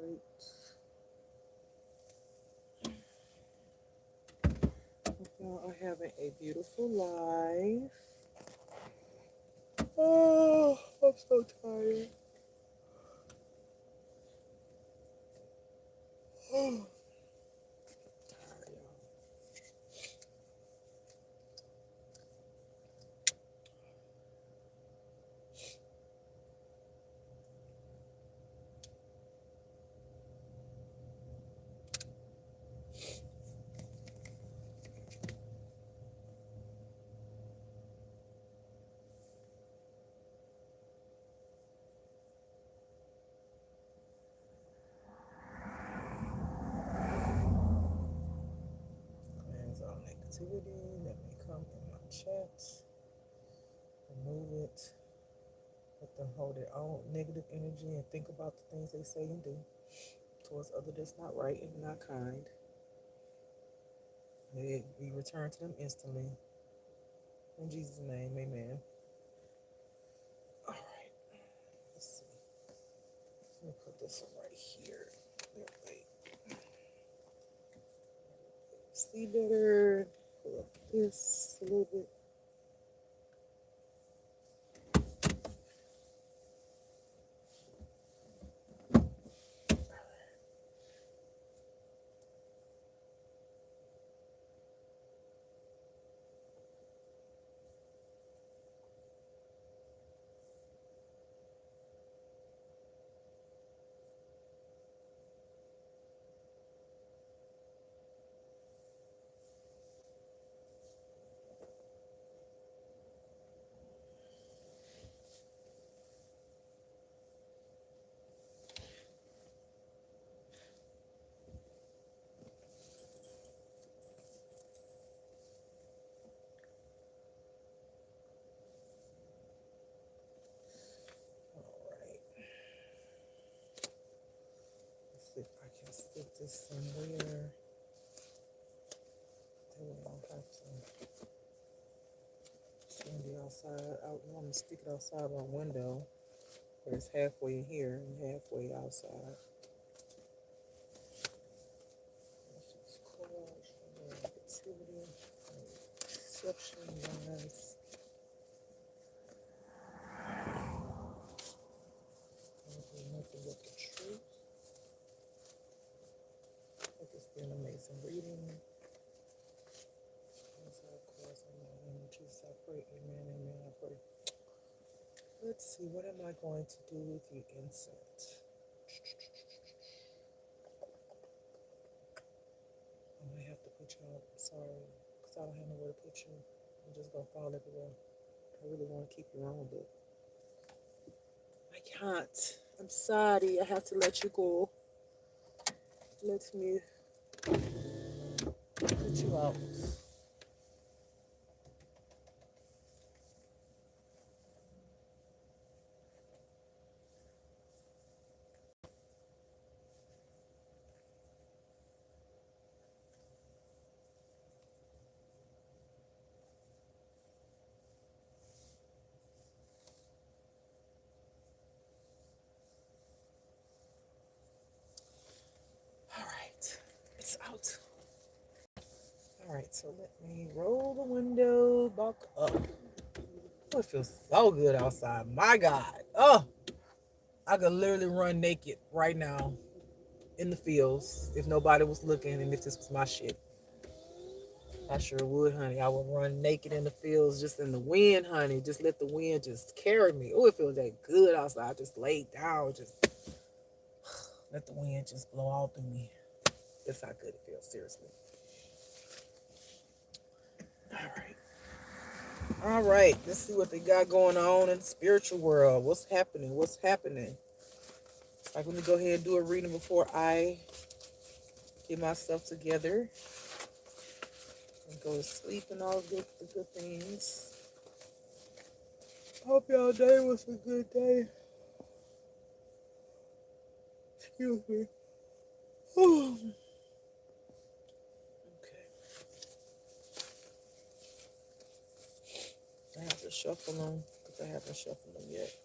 Great. Hope y'all are having a beautiful life. Oh, I'm so tired. Oh, tired, y'all. Cleanse all negativity that may come in my chat. Remove it. Let them hold their own negative energy and think about the things they say and do towards others that's not right and not kind. May it be returned to them instantly. In Jesus' name, amen. All right. Let's see. Let me put this one right here. There, wait. See better. Pull up this a little bit. All right. Let's see if I can stick this somewhere. That way I don't have to swing it outside. I want to stick it outside my window, where it's halfway in here and halfway outside. Let's just collage the negativity and deception lies. Nothing but the truth. I think it's been an amazing reading. As I close in the name of Jesus, I pray. Amen, amen, I pray. Let's see, what am I going to do with the incense? I might have to put you out. Sorry, because I don't have nowhere to put you. I'm just going to fall everywhere. I really want to keep you on, but I can't. I'm sorry. I have to let you go. Let me put you out. All right. It's out. All right, so let me roll the window back up. Oh, it feels so good outside. My God. Oh, I could literally run naked right now in the fields if nobody was looking and if this was my shit. I sure would, honey. I would run naked in the fields, just in the wind, honey. Just let the wind just carry me. Oh, it feels that good outside. Just lay down, just let the wind just blow all through me. That's how good it feels, seriously. All right. Let's see what they got going on in the spiritual world. What's happening? What's happening? It's like, let me go ahead and do a reading before I get myself together and go to sleep and all the good things. Hope y'all day was a good day. Excuse me. Okay. I have to shuffle them because I haven't shuffled them yet.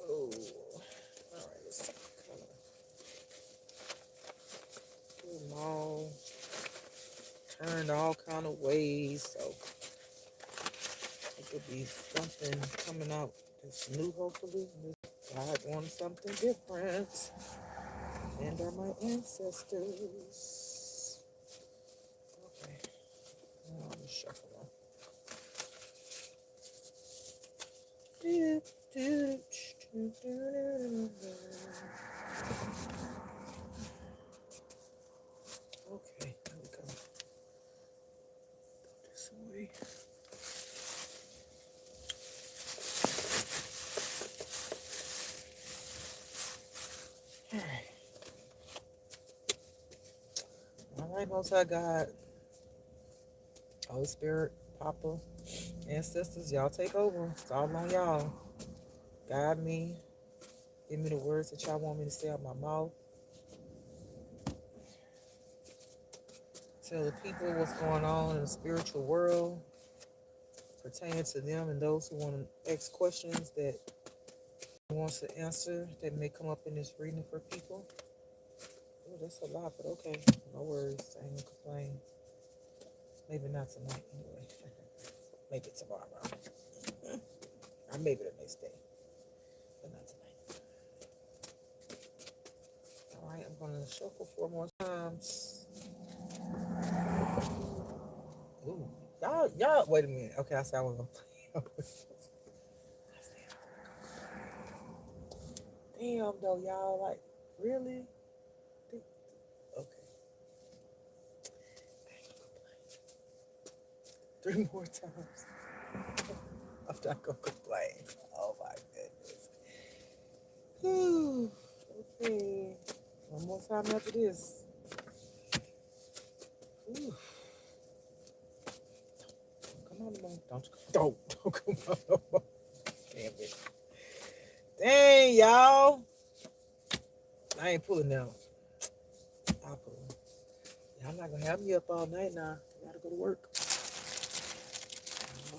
Oh, all right. Let's kind of do them all turned all kind of ways. So it could be something coming out that's new, hopefully. God wants something different. And are my ancestors. Okay. Now I'm gonna shuffle them. Okay, there we go. This way. All right, Most High God, Holy Spirit, Papa, ancestors, y'all take over. It's all on y'all. Guide me. Give me the words that y'all want me to say out my mouth. Tell the people what's going on in the spiritual world pertaining to them and those who want to ask questions that wants to answer that may come up in this reading for people. Oh, that's a lot, but okay. No worries. I ain't gonna complain. Maybe not tonight anyway. Maybe tomorrow. Or maybe the next day. But not tonight. Alright, I'm gonna shuffle 4 more times. Ooh. Y'all, wait a minute. Okay, I said I was gonna play. Damn though, y'all, like, really? Okay. 3 more times. I'm not gonna complain. Oh my goodness. Whew. Okay. One more time after this. Whew. Come on, no more. Don't come on no more. Damn it. Dang, y'all. I ain't pulling them. I'll pull them. Y'all not gonna have me up all night now. I gotta go to work.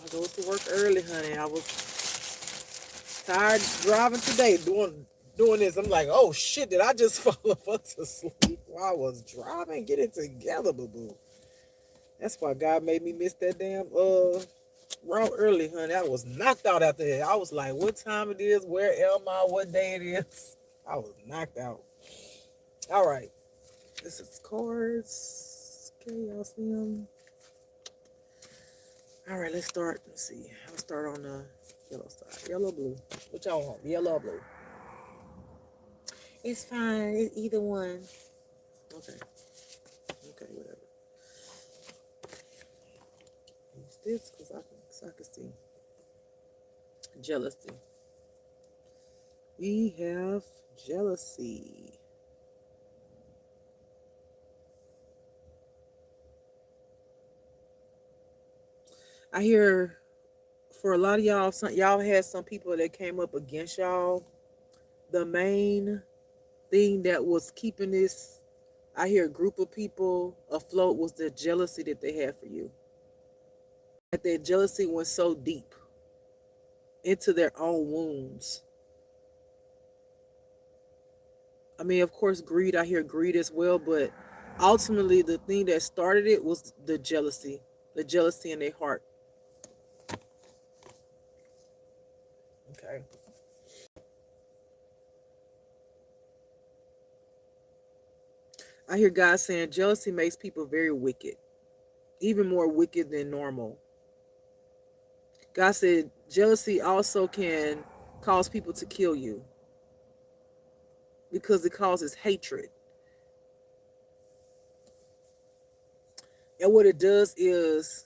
I go to work early, honey. I was tired driving today, doing this. I'm like, oh shit, did I just fall off to sleep while I was driving? Get it together, boo-boo. That's why God made me miss that damn route early, honey. I was knocked out after that. I was like, what time it is? Where am I? What day it is? I was knocked out. All right. This is cards. Okay, y'all see them? All right, let's start. Let's see. I'll start on the yellow side. Yellow, blue. What y'all want? Yellow or blue? It's fine. It's either one. Okay. Okay, whatever. Use this because I can see. Jealousy. We have jealousy. I hear for a lot of y'all, y'all had some people that came up against y'all. The main thing that was keeping this, I hear a group of people afloat, was the jealousy that they had for you. Like that jealousy went so deep into their own wounds. I mean, of course, greed, I hear greed as well, but ultimately the thing that started it was the jealousy in their heart. Okay. I hear God saying jealousy makes people very wicked, even more wicked than normal. God said jealousy also can cause people to kill you because it causes hatred. And what it does is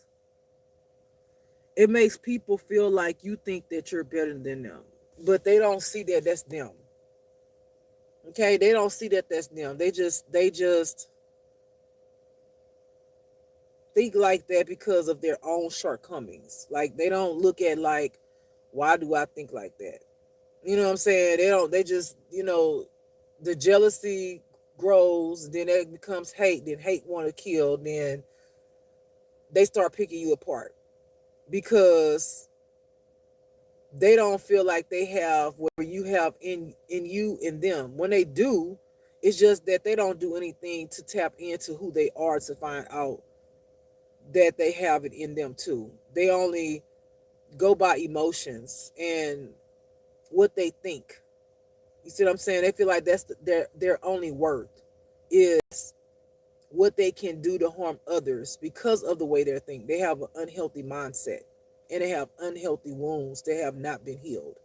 it makes people feel like you think that you're better than them, but they don't see that that's them. Okay, they don't see that that's them. They just think like that because of their own shortcomings. Like they don't look at like, why do I think like that? You know what I'm saying? They just, the jealousy grows, then it becomes hate, then hate want to kill, then they start picking you apart because they don't feel like they have what you have in you in them. When they do, it's just that they don't do anything to tap into who they are to find out that they have it in them too. They only go by emotions and what they think. You see what I'm saying? They feel like that's their only worth is what they can do to harm others because of the way they think. They have an unhealthy mindset and they have unhealthy wounds that have not been healed.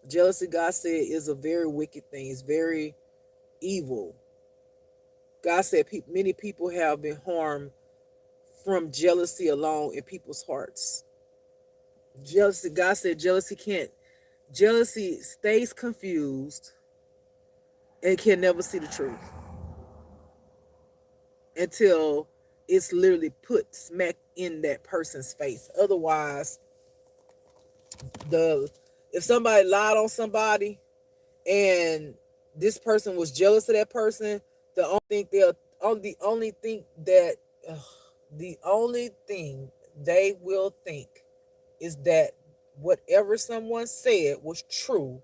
Jealousy, God said, is a very wicked thing. It's very evil. God said many people have been harmed from jealousy alone in people's hearts. Jealousy, God said, jealousy stays confused and can never see the truth until it's literally put smack in that person's face. Otherwise, the if somebody lied on somebody and this person was jealous of that person, the only thing that ugh, the only thing they will think is that whatever someone said was true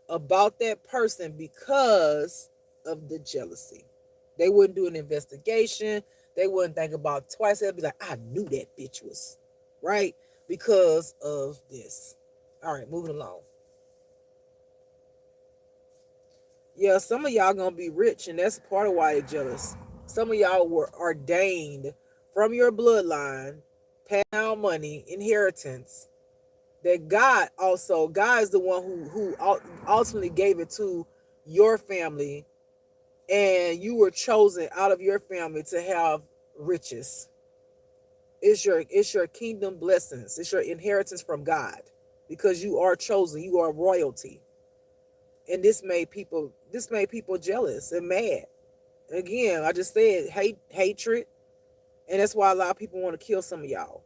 about that person because of the jealousy. They wouldn't do an investigation. They wouldn't think about it twice. They'd be like, I knew that bitch was right because of this. All right, moving along. Yeah, some of y'all gonna be rich, and that's part of why they're jealous. Some of y'all were ordained from your bloodline, passed down money, inheritance. That God is the one who ultimately gave it to your family, and you were chosen out of your family to have riches. It's your kingdom blessings. It's your inheritance from God because you are chosen. You are royalty, and this made people jealous and mad. Again, I just said hatred, and that's why a lot of people want to kill some of y'all.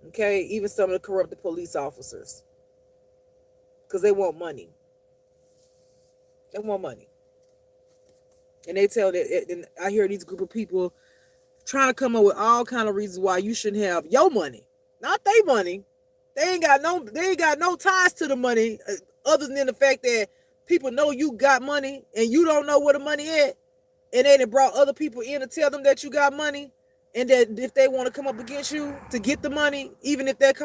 Okay, even some of the corrupted police officers because they want money. They want money, and they tell that. And I hear these group of people trying to come up with all kind of reasons why you shouldn't have your money, not their money. They ain't got no ties to the money other than the fact that people know you got money and you don't know where the money is, and they done brought other people in to tell them that you got money, and that if they want to come up against you to get the money, even if that's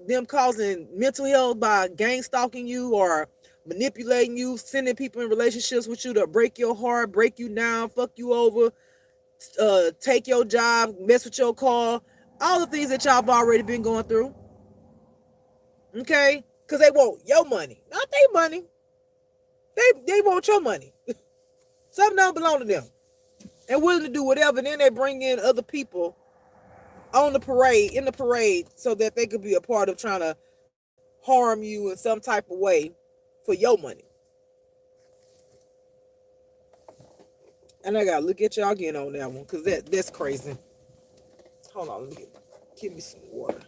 them causing mental health by gang stalking you or manipulating you, sending people in relationships with you to break your heart, break you down, fuck you over, take your job, mess with your car, all the things that y'all have already been going through. Okay, because they want your money, not their money. They want your money. Something don't belong to them, and willing to do whatever. And then they bring in other people on the parade, so that they could be a part of trying to harm you in some type of way for your money. And I gotta look at y'all again on that one because that's crazy. Hold on, give me some water.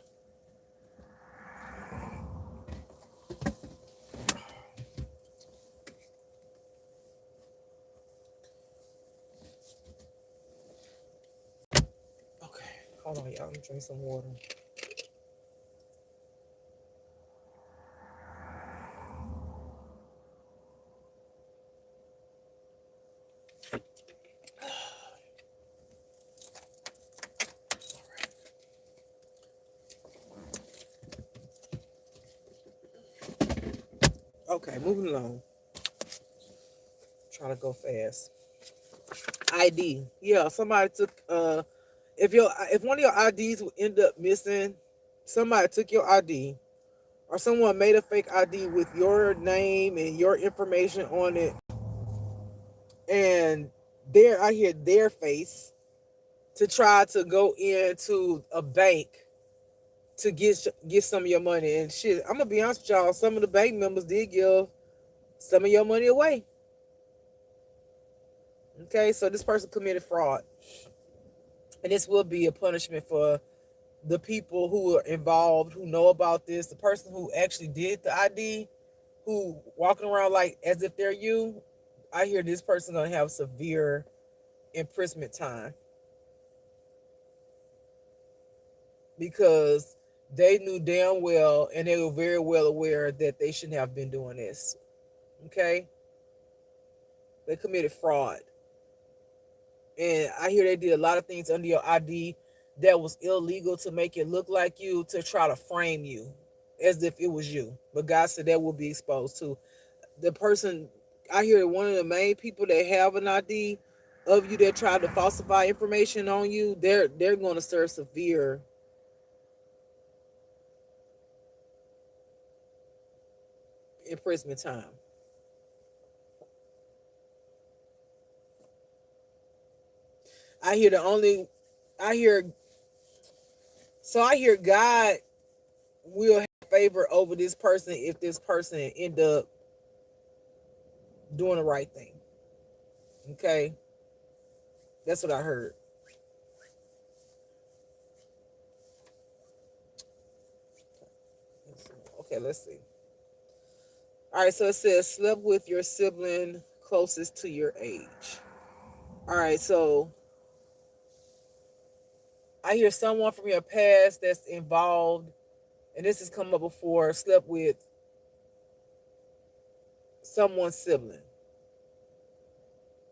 Okay, hold on, y'all. Let me drink some water. Okay, moving along. Trying to go fast. ID. Yeah, somebody took if one of your IDs would end up missing, somebody took your ID or someone made a fake ID with your name and your information on it, and I hear their face to try to go into a bank to get some of your money. And shit, I'm gonna be honest with y'all, some of the bank members did give some of your money away. Okay, so this person committed fraud, and this will be a punishment for the people who are involved, who know about this. The person who actually did the ID, who walking around like as if they're you, I hear this person gonna have severe imprisonment time because they knew damn well and they were very well aware that they shouldn't have been doing this. Okay? They committed fraud. And I hear they did a lot of things under your ID that was illegal to make it look like you, to try to frame you as if it was you. But God said that will be exposed too. The person, I hear one of the main people that have an ID of you that tried to falsify information on you, they're going to serve severe imprisonment time. I hear the only, I hear, so I hear God will have favor over this person if this person end up doing the right thing. Okay, that's what I heard. Okay, let's see. All right, so it says slept with your sibling closest to your age. All right, so I hear someone from your past that's involved, and this has come up before, slept with someone's sibling.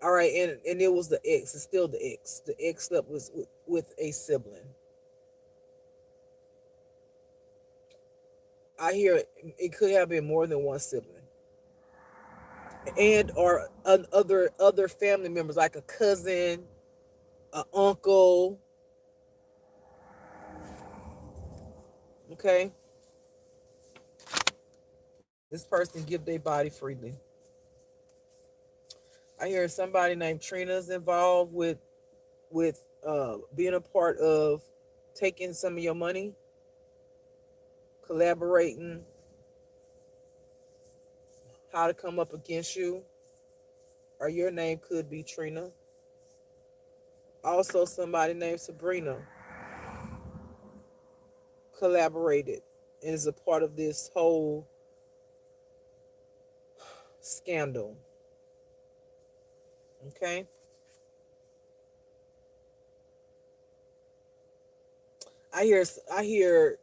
All right, and it was the ex. It's still the ex. The ex slept with a sibling. I hear it could have been more than one sibling, and or other family members like a cousin, an uncle. Okay, this person give their body freely. I hear somebody named Trina's involved with being a part of taking some of your money, collaborating how to come up against you, or your name could be Trina. Also, somebody named Sabrina collaborated and is a part of this whole scandal. Okay. I hear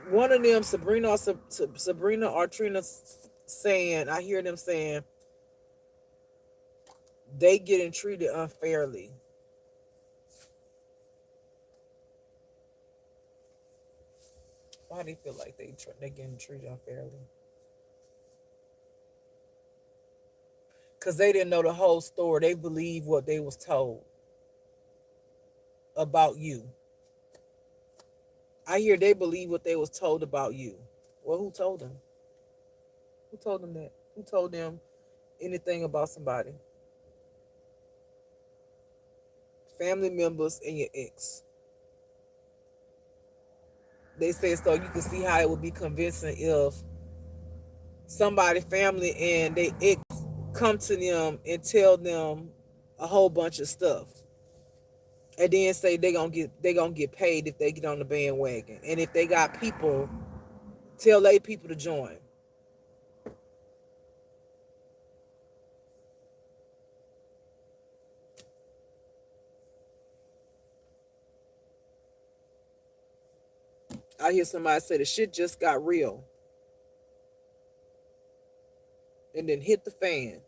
one of them, Sabrina or Trina, saying, I hear them saying they getting treated unfairly. Why do they feel like they getting treated unfairly? Because they didn't know the whole story. They believe what they was told about you. I hear they believe what they was told about you. Well, who told them? Who told them that? Who told them anything about somebody? Family members and your ex. They said so you can see how it would be convincing if somebody family and they ex come to them and tell them a whole bunch of stuff. And then say they gonna get paid if they get on the bandwagon. And if they got people, tell they people to join. I hear somebody say the shit just got real and then hit the fan.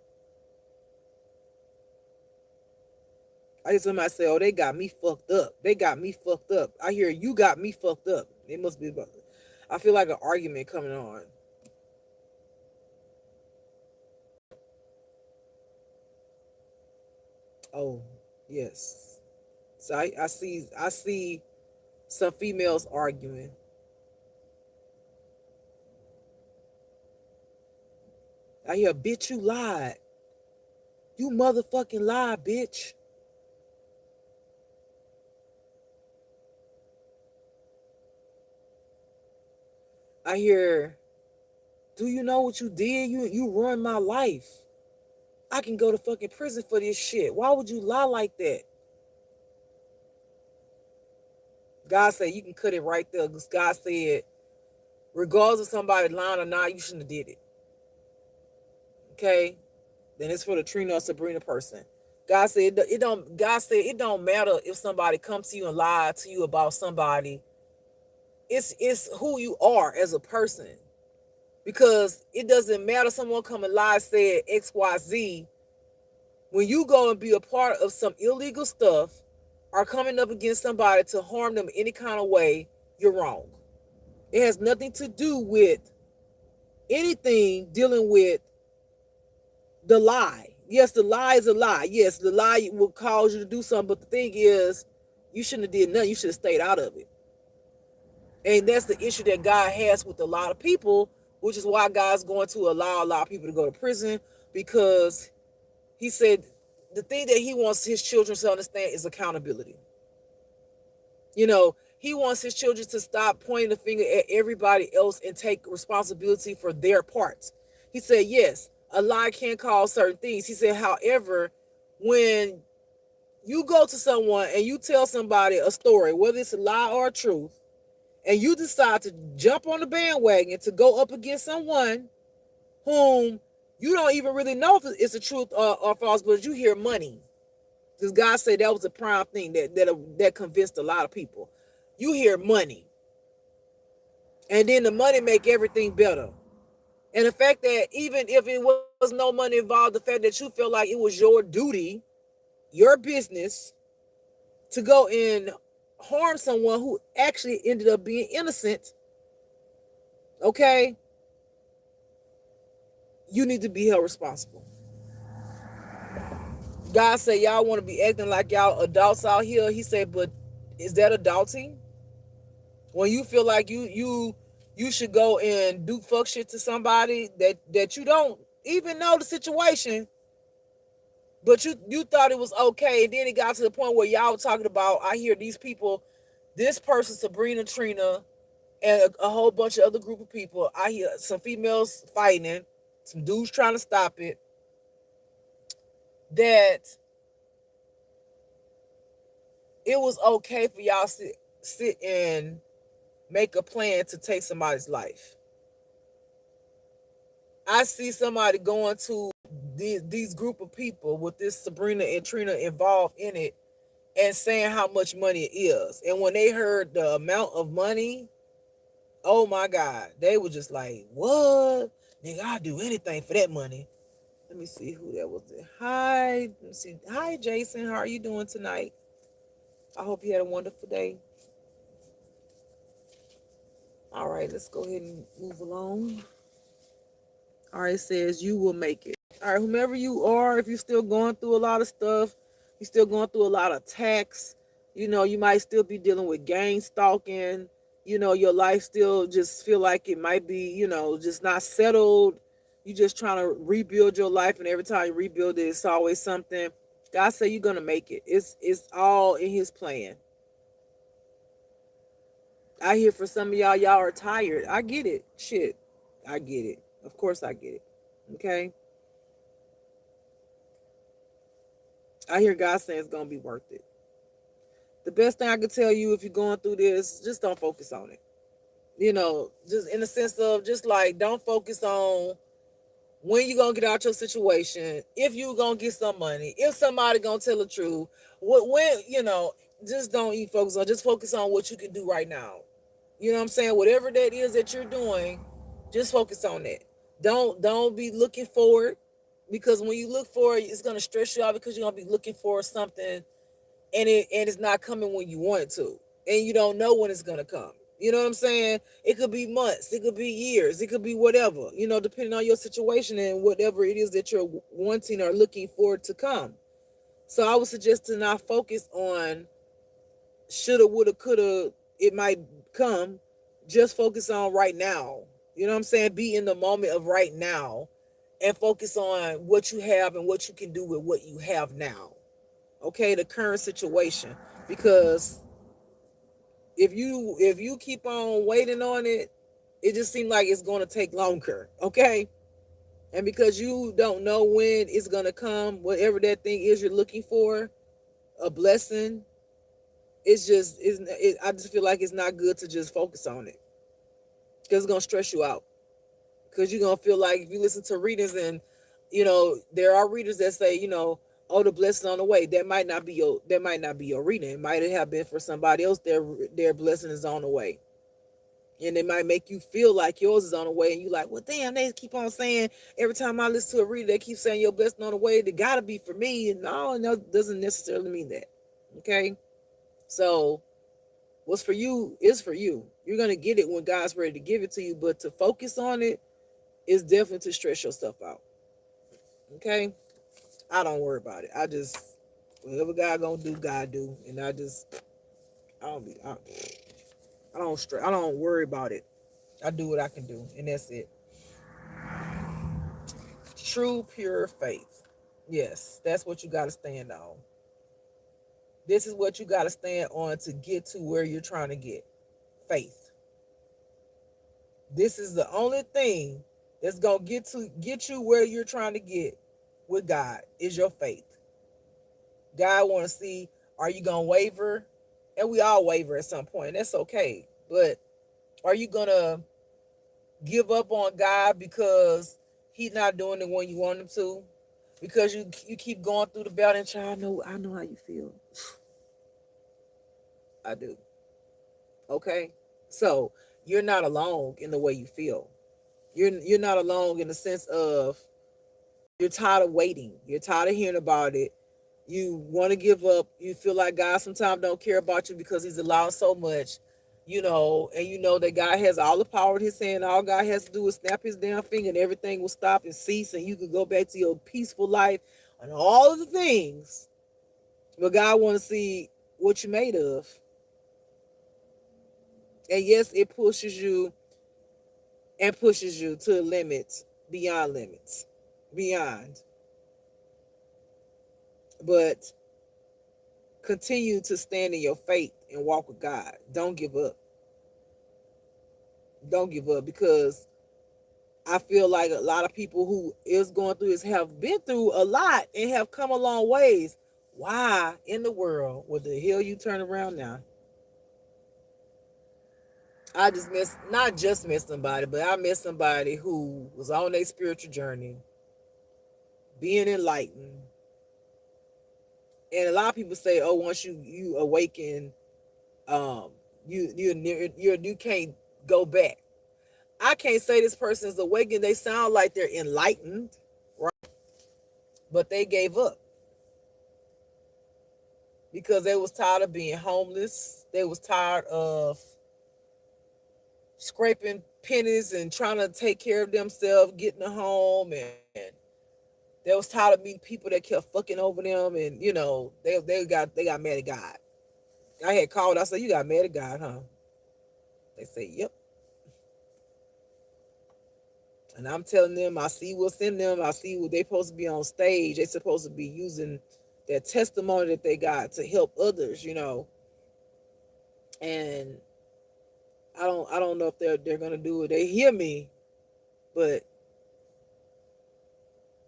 I hear somebody say, "Oh, they got me fucked up. They got me fucked up." I hear you got me fucked up. It must be about. I feel like an argument coming on. Oh, yes. So I see some females arguing. I hear, "Bitch, you lied. You motherfucking lied, bitch." I hear, "Do you know what you did? You ruined my life. I can go to fucking prison for this shit. Why would you lie like that?" God said you can cut it right there. Because God said, regardless of somebody lying or not, you shouldn't have did it. Okay? Then it's for the Trina or Sabrina person. God said it don't. God said it don't matter if somebody comes to you and lie to you about somebody. It's who you are as a person, because it doesn't matter. Someone come and lie, said XYZ. When you go and be a part of some illegal stuff or coming up against somebody to harm them any kind of way, you're wrong. It has nothing to do with anything dealing with the lie. Yes, the lie is a lie. Yes, the lie will cause you to do something, but the thing is, you shouldn't have did nothing. You should have stayed out of it. And that's the issue that God has with a lot of people, which is why God's going to allow a lot of people to go to prison, because he said the thing that he wants his children to understand is accountability. You know, he wants his children to stop pointing the finger at everybody else and take responsibility for their parts. He said, yes, a lie can cause certain things. He said, however, when you go to someone and you tell somebody a story, whether it's a lie or a truth, and you decide to jump on the bandwagon to go up against someone whom you don't even really know if it's a truth or false, but you hear money. Because God said that was a prime thing that convinced a lot of people. You hear money. And then the money make everything better. And the fact that even if it was no money involved, the fact that you feel like it was your duty, your business, to go and harm someone who actually ended up being innocent, okay, you need to be held responsible. God said y'all want to be acting like y'all adults out here. He said, but is that adulting? When you feel like you should go and do fuck shit to somebody that you don't even know the situation, but you thought it was okay, and then it got to the point where y'all were talking about, I hear these people, this person, Sabrina, Trina, and a whole bunch of other group of people. I hear some females fighting, some dudes trying to stop it, that it was okay for y'all sit and make a plan to take somebody's life. I see somebody going to these group of people with this Sabrina and Trina involved in it and saying how much money it is. And when they heard the amount of money, oh my God, they were just like, what? Nigga, I'll do anything for that money. Let me see who that was. Hi, let me see. Hi, Jason. How are you doing tonight? I hope you had a wonderful day. All right, let's go ahead and move along. All right, it says you will make it. All right, whomever you are, if you're still going through a lot of stuff, you're still going through a lot of attacks, you might still be dealing with gang stalking, your life still just feel like it might be, just not settled. You just trying to rebuild your life, and every time you rebuild it, it's always something. God said you're gonna make it. It's all in his plan. I hear for some of y'all are tired. I get it. Shit. I get it. Of course I get it. Okay? I hear God saying it's going to be worth it. The best thing I could tell you if you're going through this, just don't focus on it. Just in the sense of just like, don't focus on when you're going to get out your situation, if you're going to get some money, if somebody going to tell the truth, just don't even focus on, just focus on what you can do right now. You know what I'm saying? Whatever that is that you're doing, just focus on that. Don't be looking forward, because when you look forward, it's gonna stress you out, because you're gonna be looking for something, and it's not coming when you want it to, and you don't know when it's gonna come. You know what I'm saying? It could be months, it could be years, it could be whatever. Depending on your situation and whatever it is that you're wanting or looking for to come. So I would suggest to not focus on shoulda, woulda, coulda, it might come. Just focus on right now. You know what I'm saying? Be in the moment of right now and focus on what you have and what you can do with what you have now. Okay, the current situation. Because if you keep on waiting on it, it just seems like it's going to take longer. Okay? And because you don't know when it's going to come, whatever that thing is you're looking for, a blessing, I just feel like it's not good to just focus on it. because it's gonna stress you out. Because you're gonna feel like if you listen to readers and there are readers that say, oh, the blessing on the way. That might not be your reading. It might have been for somebody else. Their blessing is on the way. And it might make you feel like yours is on the way, and you like, well, damn, they keep on saying every time I listen to a reader, they keep saying your blessing on the way. They gotta be for me, and no, doesn't necessarily mean that. Okay, so what's for you is for you. You're gonna get it when God's ready to give it to you, but to focus on it is definitely to stress yourself out. Okay, I don't worry about it. I just whatever God gonna do, God do, and I don't be I don't stress. I don't worry about it. I do what I can do, and that's it. True, pure faith. Yes, that's what you got to stand on. This is what you got to stand on to get to where you're trying to get. Faith. This is the only thing that's gonna get you where you're trying to get with God is your faith. God want to see, are you gonna waver? And we all waver at some point. That's okay. But are you gonna give up on God because He's not doing it when you want Him to? Because you keep going through the battle and try. I know how you feel. I do. Okay, so you're not alone in the way you feel. You're not alone in the sense of you're tired of waiting. You're tired of hearing about it. You want to give up. You feel like God sometimes don't care about you because He's allowed so much, and you know that God has all the power in His hand. All God has to do is snap His damn finger and everything will stop and cease, and you can go back to your peaceful life and all of the things. But God want to see what you're made of. And yes, it pushes you to limits, beyond limits, beyond. But continue to stand in your faith and walk with God. Don't give up. Don't give up, because I feel like a lot of people who is going through this have been through a lot and have come a long ways. Why in the world would the hell you turn around now? I just miss, not just miss somebody, but I miss somebody who was on a spiritual journey, being enlightened. And a lot of people say, oh, once you awaken, um, you can't go back. I can't say this person's awakened. They sound like they're enlightened, right? But they gave up because they was tired of being homeless. They was tired of scraping pennies and trying to take care of themselves, getting a home, and they was tired of meeting people that kept fucking over them, and they got mad at God. I had called. I said, "You got mad at God, huh?" They say, "Yep." And I'm telling them, I see what's in them. I see what they supposed to be on stage. They supposed to be using their testimony that they got to help others, And I don't know if they're gonna do it. They hear me, but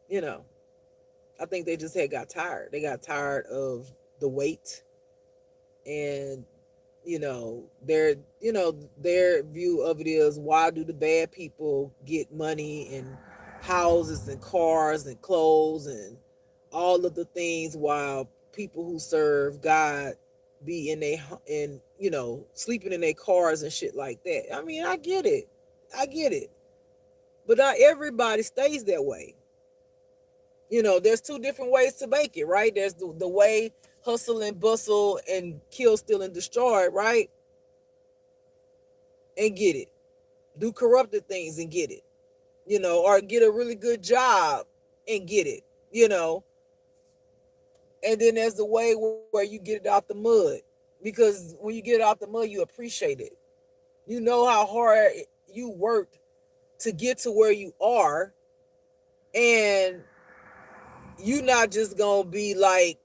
you know, I think they just had got tired. They got tired of the wait, and their view of it is, why do the bad people get money and houses and cars and clothes and all of the things, while people who serve God be sleeping in their cars and shit like that. I mean, I get it, but not everybody stays that way. There's two different ways to make it, right? There's the way hustle and bustle and kill, steal, and destroy, right? And get it. Do corrupted things and get it. Or get a really good job and get it, And then there's the way where you get it out the mud. Because when you get it out the mud, you appreciate it. You know how hard you worked to get to where you are. And you not just gonna be like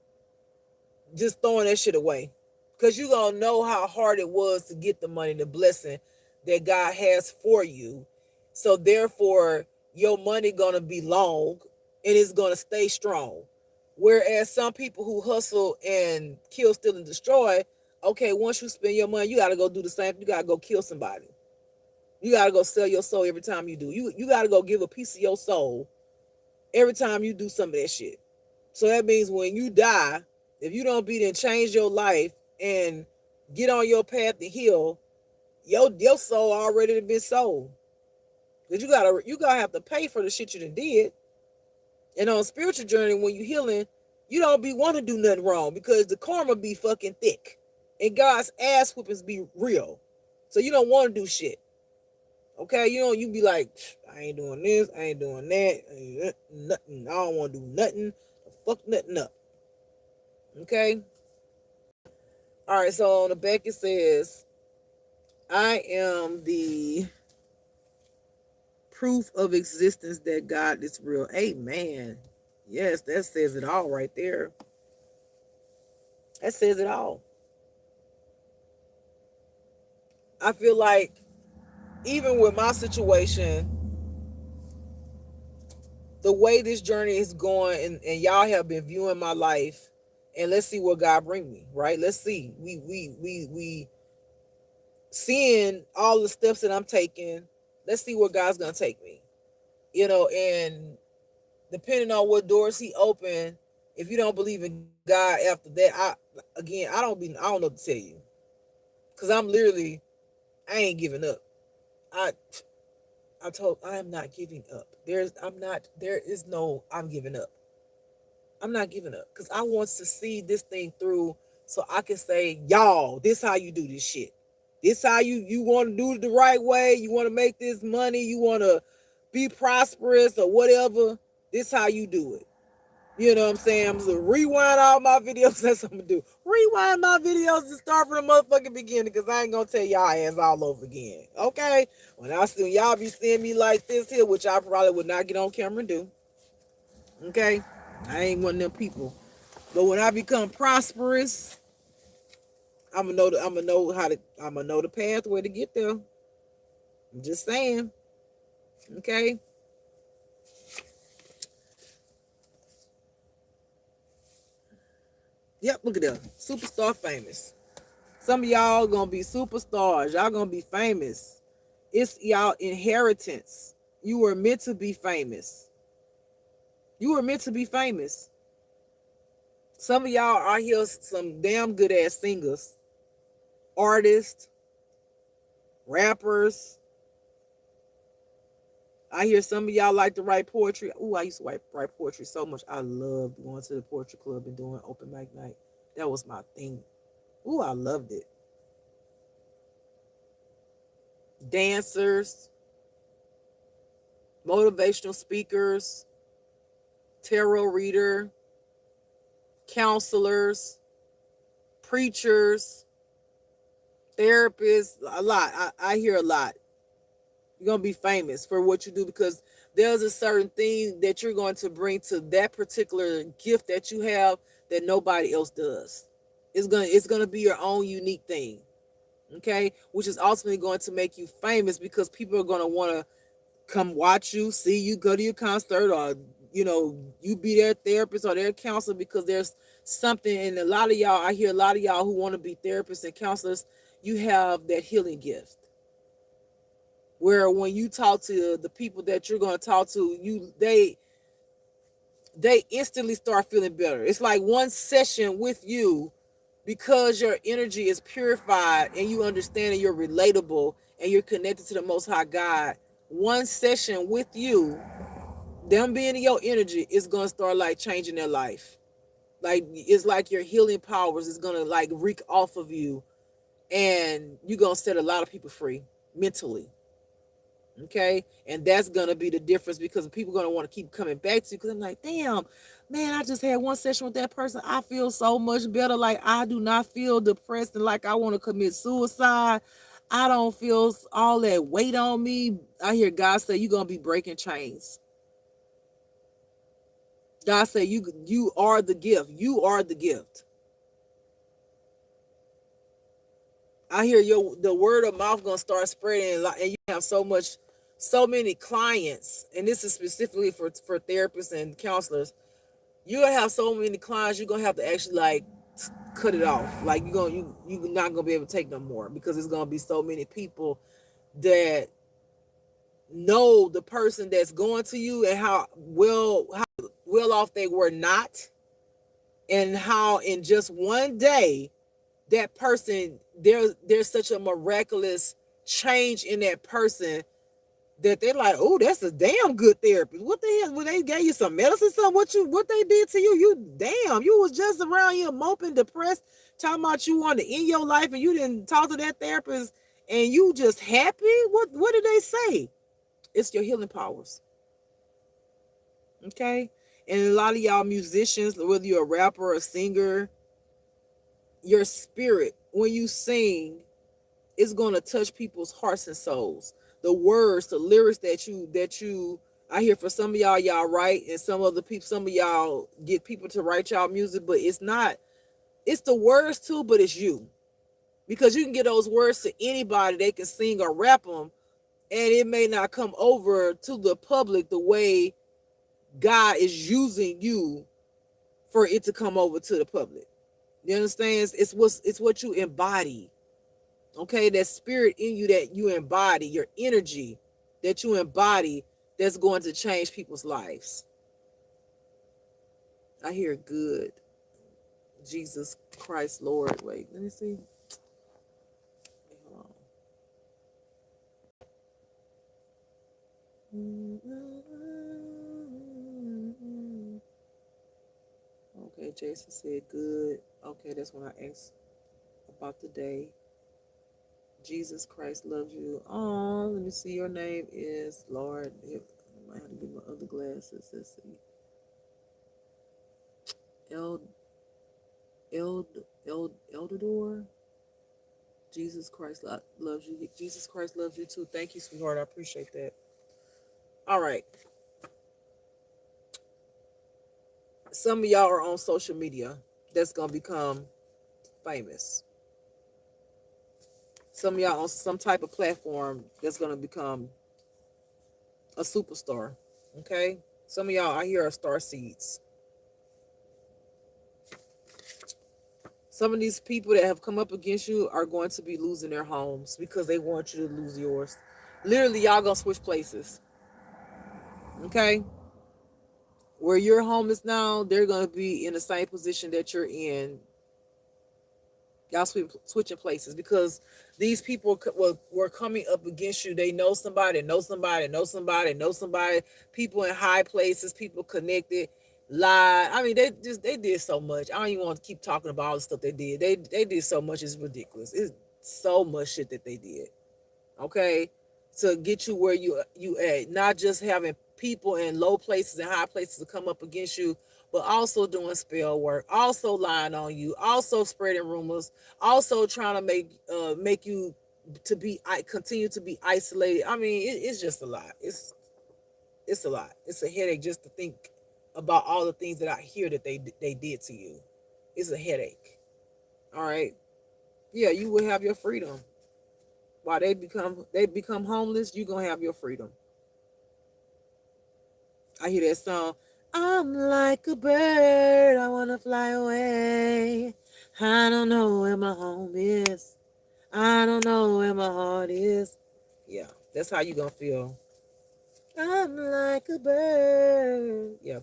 just throwing that shit away, because you gonna know how hard it was to get the money, the blessing that God has for you. So therefore your money gonna be long and it's gonna stay strong. Whereas some people who hustle and kill, steal, and destroy, okay, once you spend your money, you gotta go do the same. You gotta go kill somebody. You gotta go sell your soul every time you do. You gotta go give a piece of your soul every time you do some of that shit. So that means when you die, if you don't be then change your life and get on your path to heal, your soul already been sold. Cause you gotta have to pay for the shit you done did. And on a spiritual journey, when you healing, you don't be want to do nothing wrong because the karma be fucking thick, and God's ass whippings be real. So you don't want to do shit. Okay, you be like, I ain't doing this, I ain't doing that, ain't nothing. I don't want to do nothing. Fuck nothing up. Okay. All right. So on the back it says, I am the proof of existence that God is real. Amen. Yes, that says it all right there. That says it all. I feel like even with my situation, the way this journey is going, and y'all have been viewing my life, and let's see what God bring me, right? Let's see. We seeing all the steps that I'm taking. Let's see where God's gonna take me. And depending on what doors He open, if you don't believe in God after that, I don't know what to tell you, because I ain't giving up. I I am not giving up. There is no I'm giving up. I'm not giving up because I want to see this thing through so I can say, y'all, this how you do this shit. This how you want to do it the right way. You want to make this money. You want to be prosperous or whatever. This how you do it. You know what I'm saying? I'm gonna rewind all my videos. That's what I'm gonna do. Rewind my videos and start from the motherfucking beginning, because I ain't gonna tell y'all ass all over again. Okay? When y'all be seeing me like this here, which I probably would not get on camera and do. Okay? I ain't one of them people. But when I become prosperous, I'm gonna know the pathway to get there. I'm just saying. Okay? Yep, look at that. Superstar famous. Some of y'all gonna be superstars. Y'all gonna be famous. It's y'all inheritance. You were meant to be famous. You were meant to be famous. Some of y'all are here some damn good ass singers, artists, rappers. I hear some of y'all like to write poetry. Ooh, I used to write poetry so much. I loved going to the poetry club and doing open mic night. That was my thing. Ooh, I loved it. Dancers, motivational speakers, tarot reader, counselors, preachers, therapists, a lot. I hear a lot. You're going to be famous for what you do, because there's a certain thing that you're going to bring to that particular gift that you have that nobody else does. It's going to be your own unique thing. Okay? Which is ultimately going to make you famous, because people are going to want to come watch you, see you, go to your concert, or you be their therapist or their counselor, because there's something. And I hear a lot of y'all who want to be therapists and counselors, you have that healing gift, where when you talk to the people that you're going to talk to, they instantly start feeling better. It's like one session with you, because your energy is purified and you understand and you're relatable and you're connected to the Most High God. One session with you, them being in your energy, is going to start like changing their life. Like, it's like your healing powers is going to like reek off of you, and you're going to set a lot of people free mentally. Okay? And that's going to be the difference, because people are going to want to keep coming back to you, because I'm like, damn, man, I just had one session with that person. I feel so much better. Like, I do not feel depressed and like I want to commit suicide. I don't feel all that weight on me. I hear God say, you're going to be breaking chains. God said, you are the gift. You are the gift. I hear the word of mouth gonna start spreading, and you have so many clients, and this is specifically for therapists and counselors. You're gonna have so many clients, you're gonna have to actually like cut it off. Like you're not gonna be able to take no more, because it's gonna be so many people that know the person that's going to you and how well off they were not, and how in just one day that person, there's such a miraculous change in that person that they're like, oh, that's a damn good therapist. What the hell? When they gave you some medicine, something, what they did to you? You was just around here moping, depressed, talking about you wanted to end your life, and you didn't talk to that therapist, and you just happy. What did they say? It's your healing powers, okay? And a lot of y'all musicians, whether you're a rapper or a singer, your spirit when you sing is going to touch people's hearts and souls. The words, the lyrics that you I hear for some of y'all write, and some of y'all get people to write y'all music, but it's not, it's the words too, but it's you. Because you can get those words to anybody, they can sing or rap them, and it may not come over to the public the way God is using you for it to come over to the public. You understand? It's what you embody. Okay, that spirit in you that you embody, your energy that you embody, that's going to change people's lives. I hear good. Jesus Christ, Lord. Wait, let me see. Hold on. Okay, Jason said good. Okay, that's when I asked about the day. Jesus Christ loves you. Oh, let me see. Your name is Lord. I might have to get my other glasses. Let's see. El Eldador. Jesus Christ loves you. Jesus Christ loves you too. Thank you, sweetheart. I appreciate that. All right. Some of y'all are on social media that's gonna become famous. Some of y'all on some type of platform that's gonna become a superstar. Okay. Some of y'all I hear are star seeds. Some of these people that have come up against you are going to be losing their homes because they want you to lose yours. Literally, y'all gonna switch places. Okay? Where your home is now, they're gonna be in the same position that you're in. Y'all switching places because these people were coming up against you. They know somebody, know somebody, know somebody, know somebody. People in high places, people connected, lied. I mean, they did so much. I don't even want to keep talking about all the stuff they did. They did so much. It's ridiculous. It's so much shit that they did. Okay, to get you where you at, not just having people in low places and high places to come up against you, but also doing spell work, also lying on you, also spreading rumors, also trying to make you to be continue to be isolated. I mean, it's just a lot. It's a lot. It's a headache just to think about all the things that I hear that they did to you. It's a headache. All right. Yeah, you will have your freedom. While they become homeless, you gonna have your freedom. I hear that song. I'm like a bird, I wanna fly away. I don't know where my home is. I don't know where my heart is. Yeah, that's how you gonna feel. I'm like a bird. Yeah.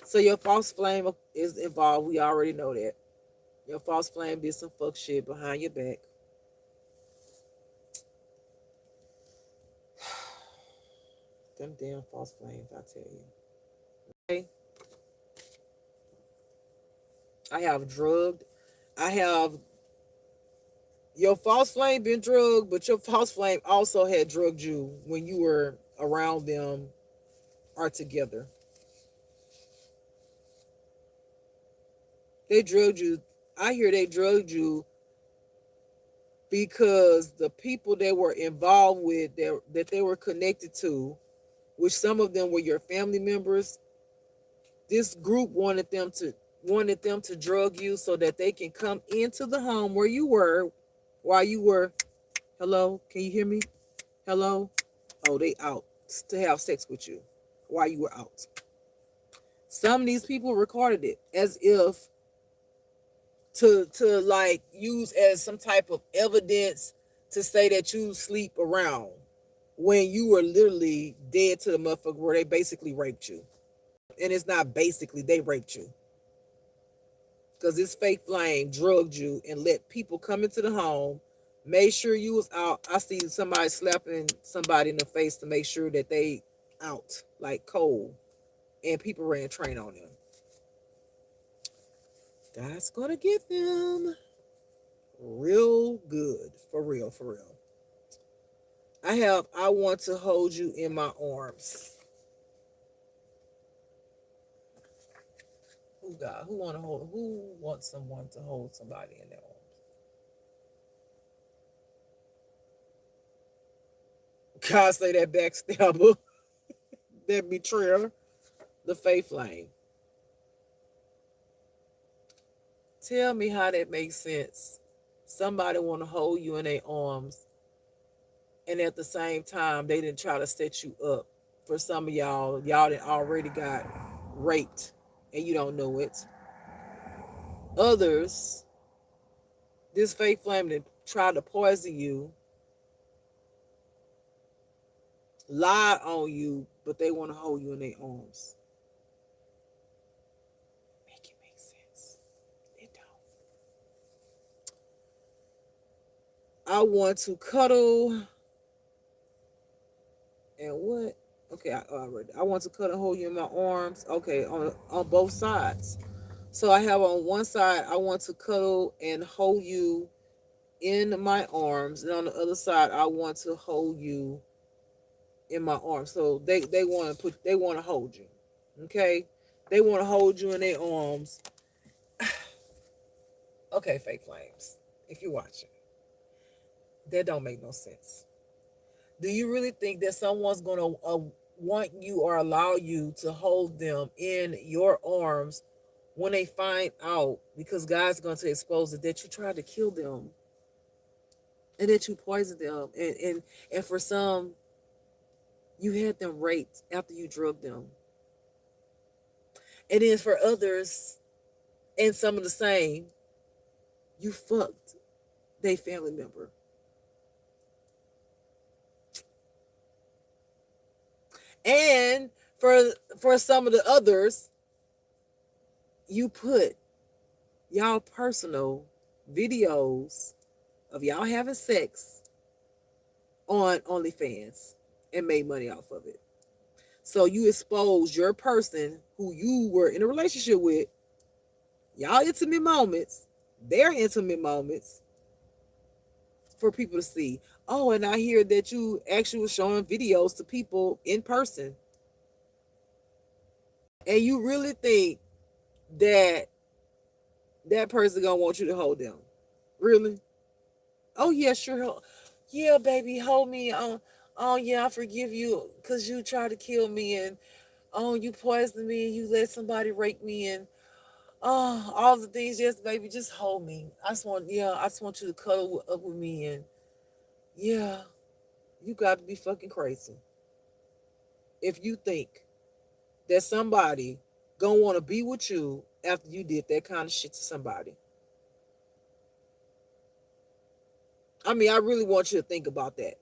So your false flame is involved. We already know that. Your false flame did some fuck shit behind your back. Them damn false flames, I tell you. Okay. I have drugged. I have your false flame been drugged, but your false flame also had drugged you when you were around them or together. They drugged you. I hear they drugged you because the people they were involved with, that they were connected to, which some of them were your family members, this group wanted them to drug you so that they can come into the home where you were while you were, hello, can you hear me? Hello? Oh, they out to have sex with you while you were out. Some of these people recorded it as if to use as some type of evidence to say that you sleep around. when you were literally dead to the motherfucker where they basically raped you. And it's not basically, they raped you. Because this fake flame drugged you and let people come into the home, made sure you was out. I see somebody slapping somebody in the face to make sure that they out like cold. And people ran train on them. God's gonna get them real good. For real, for real. I want to hold you in my arms. Who wants someone to hold somebody in their arms? God say that backstabber, that betrayer, the faith flame. Tell me how that makes sense. Somebody want to hold you in their arms, and at the same time, they didn't try to set you up. For some of y'all that already got raped, and you don't know it. Others, this faith flame that tried to poison you, lie on you, but they want to hold you in their arms. Make it make sense. It don't. I want to cuddle and what? Okay, I want to cuddle and hold you in my arms. Okay, on both sides. So I have on one side, I want to cuddle and hold you in my arms, and on the other side, I want to hold you in my arms. So they want to hold you. Okay, they want to hold you in their arms. Okay, fake flames, if you're watching, that don't make no sense. Do you really think that someone's gonna want you or allow you to hold them in your arms when they find out, because God's going to expose it, that you tried to kill them and that you poisoned them, and for some, you had them raped after you drugged them, and then for others, and some of the same, you fucked their family member. And for some of the others, you put y'all personal videos of y'all having sex on OnlyFans and made money off of it. So you expose your person who you were in a relationship with, y'all intimate moments, their intimate moments, for people to see. Oh, and I hear that you actually were showing videos to people in person. And you really think that that person gonna want you to hold them? Really? Oh yeah, sure. Yeah, baby, hold me. Oh yeah, I forgive you because you tried to kill me, and oh, you poisoned me, and you let somebody rape me, and oh, all the things. Yes, baby, just hold me. I just want you to cuddle up with me, and yeah, you got to be fucking crazy if you think that somebody gonna want to be with you after you did that kind of shit to somebody. I mean, I really want you to think about that.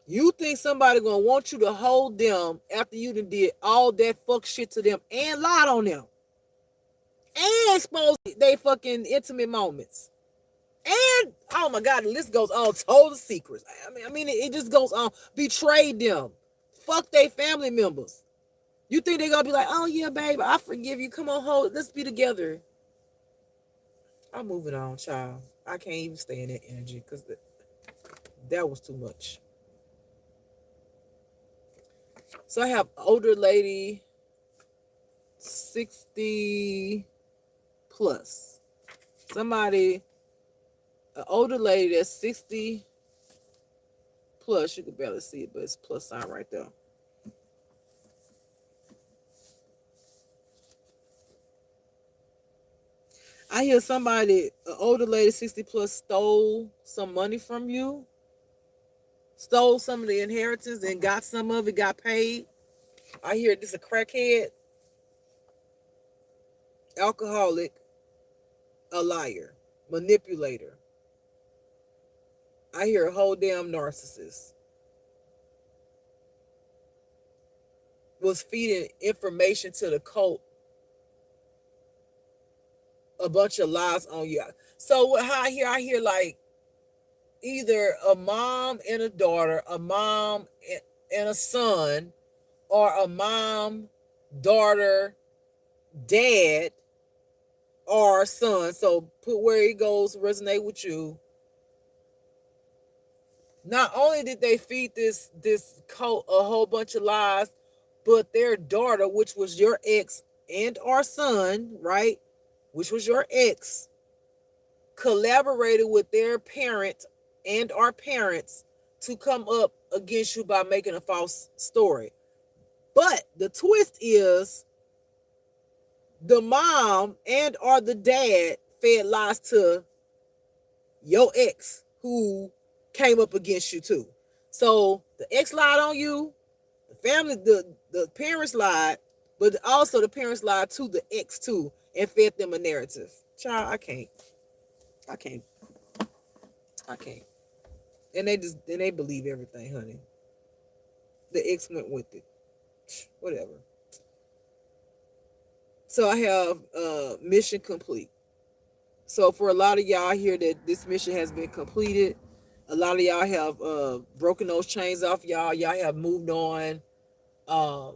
You think somebody gonna want you to hold them after you done did all that fuck shit to them and lied on them and exposed they fucking intimate moments, and oh my god, the list goes on. Told the secrets. I mean, it just goes on. Betrayed them. Fuck they family members. You think they gonna be like, oh yeah, babe, I forgive you. Come on, hold. Let's be together. I'm moving on, child. I can't even stay in that energy because that was too much. So I have older lady, 60 plus. Somebody, an older lady that's 60 plus. You can barely see it, but it's plus sign right there. I hear somebody, an older lady, 60 plus, stole some money from you, stole some of the inheritance and got some of it, got paid. I hear this a crackhead, alcoholic, a liar, manipulator. I hear a whole damn narcissist was feeding information to the cult, a bunch of lies on you. So what how I hear like either a mom and a daughter, a mom and a son, or a mom, daughter, dad, or son. So put where it goes resonate with you. Not only did they feed this cult a whole bunch of lies, but their daughter, which was your ex and our son, right, which was your ex, collaborated with their parent and our parents to come up against you by making a false story. But the twist is the mom and or the dad fed lies to your ex who came up against you too. So the ex lied on you, the family, the parents lied, but also the parents lied to the ex too and fed them a narrative. Child, I can't, I can't. And they believe everything, honey. The ex went with it. Whatever. So I have mission complete. So for a lot of y'all here that this mission has been completed, a lot of y'all have broken those chains off y'all. Y'all have moved on. Uh,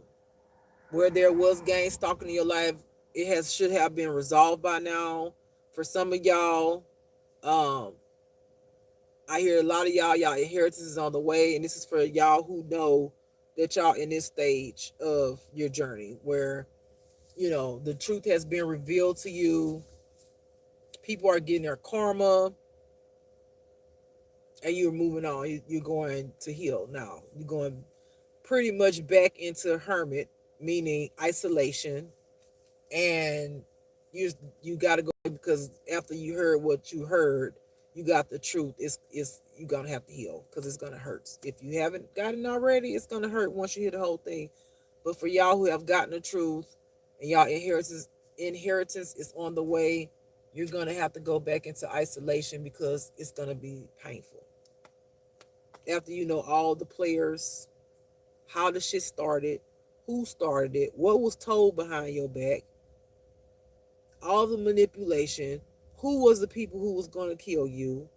where there was gang stalking in your life, it has should have been resolved by now. For some of y'all, um, I hear a lot of y'all inheritance is on the way, and this is for y'all who know that y'all in this stage of your journey where the truth has been revealed to you. People are getting their karma, and you're moving on. You're going to heal now. You're going pretty much back into hermit, meaning isolation, and you got to go because after you heard what you heard, you got the truth. It's you're gonna have to heal because it's gonna hurt. If you haven't gotten already, it's gonna hurt once you hear the whole thing. But for y'all who have gotten the truth and y'all inheritance is on the way, you're gonna have to go back into isolation because it's gonna be painful. After you know all the players, how the shit started, who started it, what was told behind your back, all the manipulation, who was the people who was gonna kill you,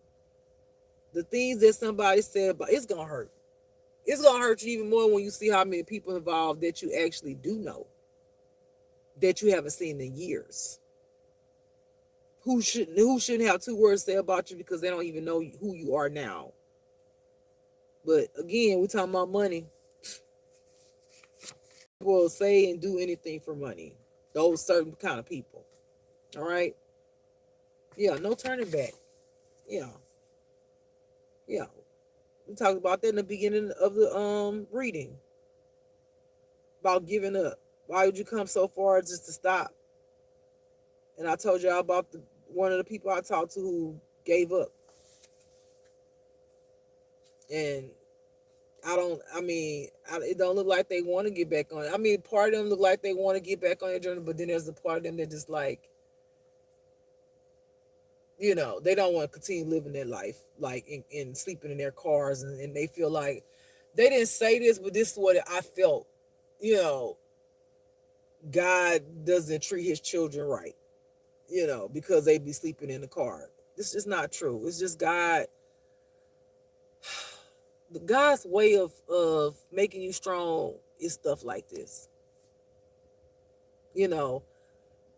the things that somebody said, but it's gonna hurt. It's gonna hurt you even more when you see how many people involved that you actually do know, that you haven't seen in years. Who shouldn't have two words to say about you because they don't even know who you are now. But again, we're talking about money. People will say and do anything for money. Those certain kind of people. All right. Yeah, no turning back. Yeah. Yeah. We talked about that in the beginning of the reading. About giving up. Why would you come so far just to stop? And I told y'all about one of the people I talked to who gave up. And it don't look like they want to get back on it. I mean, part of them look like they want to get back on their journey, but then there's a part of them that just like, they don't want to continue living their life, like in sleeping in their cars, and they feel like they didn't say this, but this is what I felt. God doesn't treat his children right, because they be sleeping in the car. This is not true. It's just God's way of making you strong is stuff like this.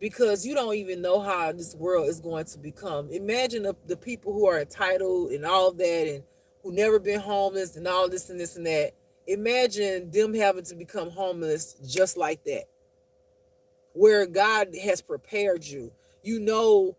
Because you don't even know how this world is going to become. Imagine the people who are entitled and all of that and who never been homeless and all this and this and that. Imagine them having to become homeless just like that. Where God has prepared you. You know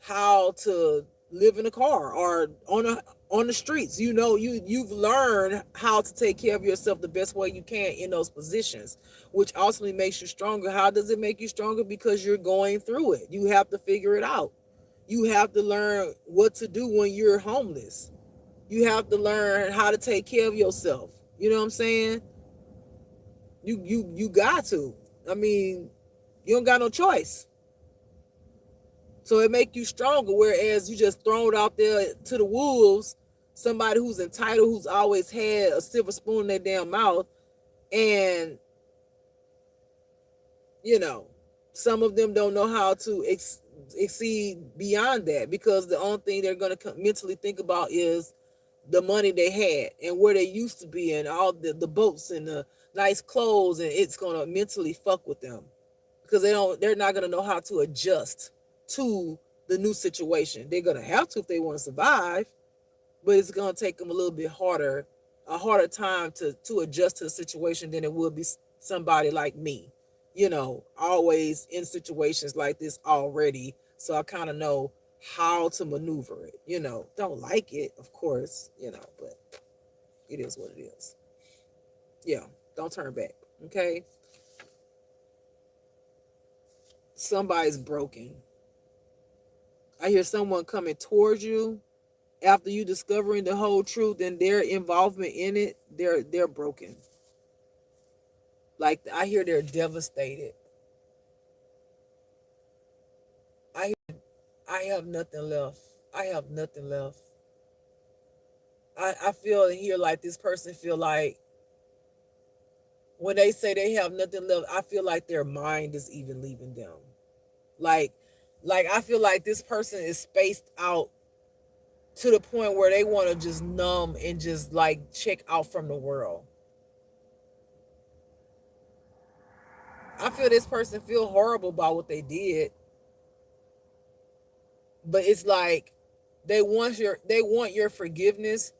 how to live in a car or on the streets. You've learned how to take care of yourself the best way you can in those positions, which ultimately makes you stronger. How does it make you stronger? Because you're going through it. You have to figure it out. You have to learn what to do when you're homeless. You have to learn how to take care of yourself. You know what I'm saying? You got to. I mean, you don't got no choice. So it make you stronger, whereas you just thrown out there to the wolves somebody who's entitled, who's always had a silver spoon in their damn mouth. And, you know, some of them don't know how to exceed beyond that, because the only thing they're going to mentally think about is the money they had and where they used to be, and all the boats and the nice clothes, and it's going to mentally fuck with them, because they're not going to know how to adjust to the new situation. They're going to have to if they want to survive, but it's going to take them a little bit harder, a harder time to adjust to the situation than it would be somebody like me, always in situations like this already. So I kind of know how to maneuver it, don't like it, of course, but it is what it is. Yeah. Don't turn back. Okay. Somebody's broken. I hear someone coming towards you after you discovering the whole truth, and their involvement in it, they're broken. Like, I hear they're devastated. I have nothing left. I have nothing left. I feel and hear like this person feel like when they say they have nothing left, I feel like their mind is even leaving them. Like I feel like this person is spaced out to the point where they want to just numb and just like check out from the world. I feel this person feel horrible about what they did, but it's like they want your forgiveness,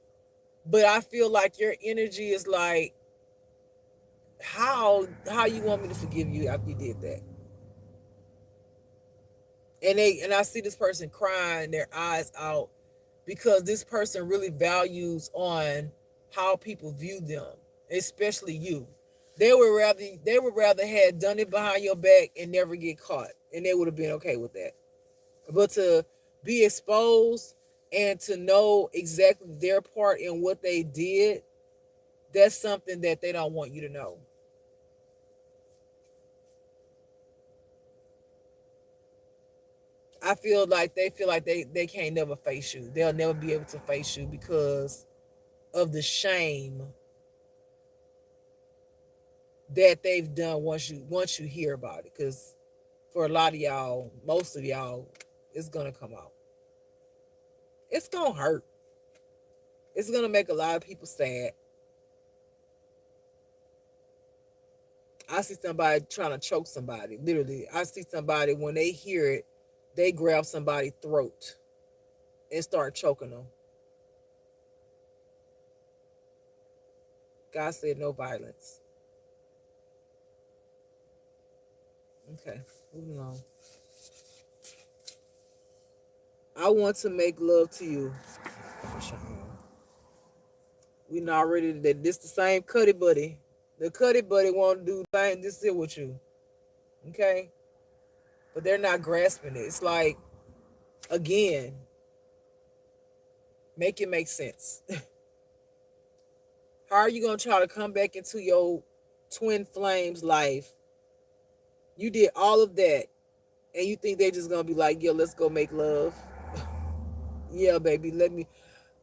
but I feel like your energy is like, how you want me to forgive you after you did that? And I see this person crying their eyes out, because this person really values on how people view them, especially you. They would rather had done it behind your back and never get caught, and they would have been okay with that. But to be exposed and to know exactly their part in what they did, that's something that they don't want you to know. I feel like they can't never face you. They'll never be able to face you because of the shame that they've done once you hear about it. Because for a lot of y'all, most of y'all, it's gonna come out. It's gonna hurt. It's gonna make a lot of people sad. I see somebody trying to choke somebody. Literally, I see somebody, when they hear it, they grab somebody's throat and start choking them. God said no violence. Okay, moving on. I want to make love to you. We not already that this the same Cuddy Buddy. The Cuddy Buddy want to do things this sit with you. Okay? But they're not grasping it. It's like, again, make it make sense. How are you gonna try to come back into your twin flames life? You did all of that, and you think they're just gonna be like, yo, let's go make love? Yeah, baby, let me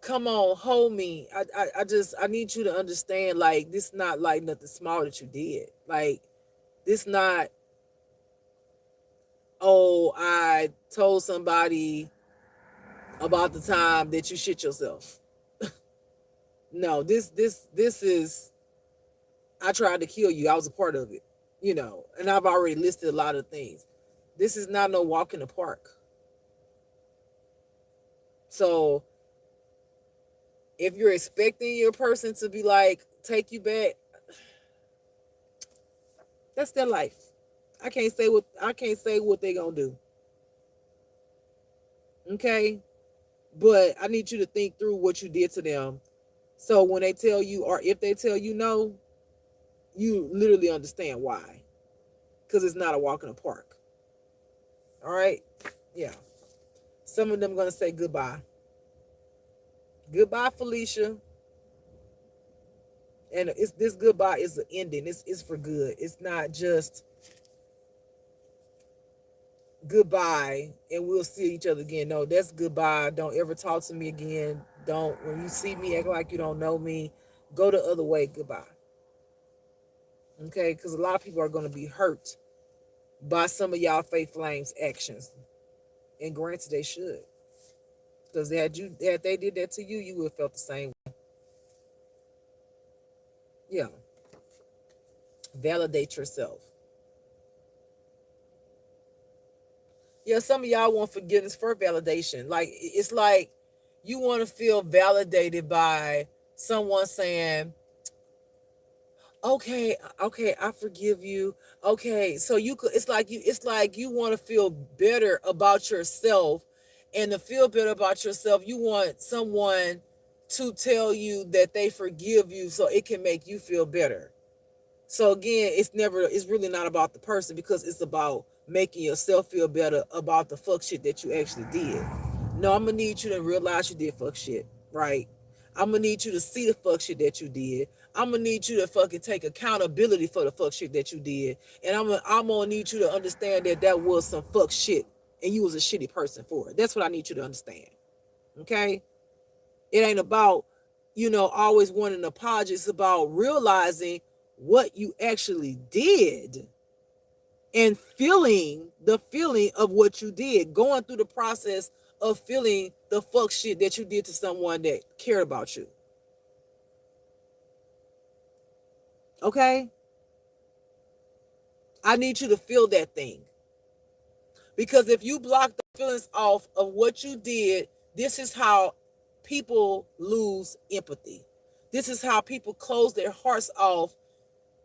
come on, hold me. I need you to understand, like, this not like nothing small that you did. Like, this not, oh, I told somebody about the time that you shit yourself. No, this is, I tried to kill you. I was a part of it, and I've already listed a lot of things. This is not no walk in the park. So if you're expecting your person to be like, take you back, that's their life. I can't say what they gonna do. Okay? But I need you to think through what you did to them. So when they tell you, or if they tell you no, you literally understand why. Because it's not a walk in the park. All right? Yeah. Some of them gonna say goodbye. Goodbye, Felicia. And this goodbye is an ending. It's for good. It's not just goodbye and we'll see each other again. No, that's goodbye. Don't ever talk to me again. Don't, when you see me, act like you don't know me. Go the other way. Goodbye. Okay? Because a lot of people are going to be hurt by some of y'all fake flames actions. And granted, they should. Because had they did that to you, you would have felt the same way. Yeah. Validate yourself. Yeah, some of y'all want forgiveness for validation. Like, it's like you want to feel validated by someone saying, okay, okay, I forgive you. Okay, so you could, it's like you want to feel better about yourself, and to feel better about yourself, you want someone to tell you that they forgive you so it can make you feel better. So again, it's really not about the person, because it's about making yourself feel better about the fuck shit that you actually did. No, I'm gonna need you to realize you did fuck shit, right? I'm gonna need you to see the fuck shit that you did. I'm gonna need you to fucking take accountability for the fuck shit that you did, and I'm gonna need you to understand that that was some fuck shit, and you was a shitty person for it. That's what I need you to understand. Okay? It ain't about, always wanting an apology. It's about realizing what you actually did and feeling the feeling of what you did, going through the process of feeling the fuck shit that you did to someone that cared about you. Okay? I need you to feel that thing. Because if you block the feelings off of what you did, this is how people lose empathy. This is how people close their hearts off,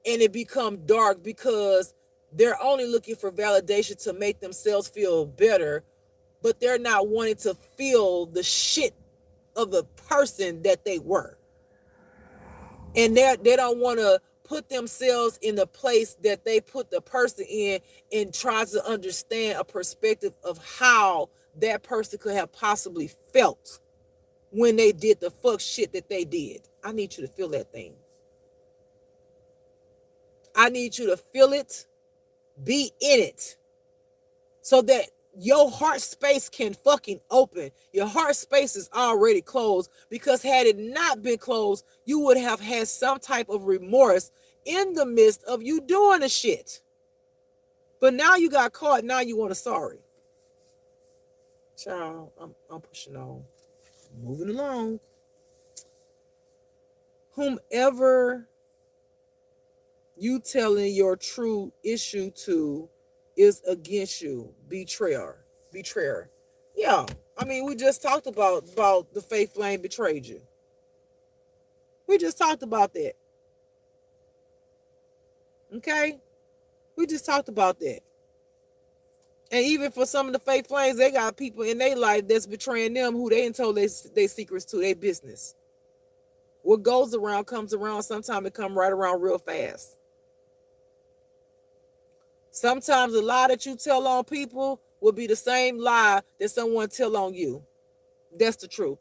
and it become dark, because they're only looking for validation to make themselves feel better, but they're not wanting to feel the shit of the person that they were. And they don't want to put themselves in the place that they put the person in, and try to understand a perspective of how that person could have possibly felt when they did the fuck shit that they did. I need you to feel that thing. I need you to feel it, be in it, so that your heart space can fucking open. Your heart space is already closed, because had it not been closed, you would have had some type of remorse in the midst of you doing the shit. But now you got caught. Now you want a sorry. Child, I'm pushing on. Moving along. Whomever you telling your true issue to is against you. Betrayer. Yeah. I mean, we just talked about the faith flame betrayed you. We just talked about that. Okay? We just talked about that. And even for some of the faith flames, they got people in their life that's betraying them, who they ain't told their secrets to, their business. What goes around comes around. Sometimes it come right around real fast. Sometimes the lie that you tell on people will be the same lie that someone tell on you. That's the truth.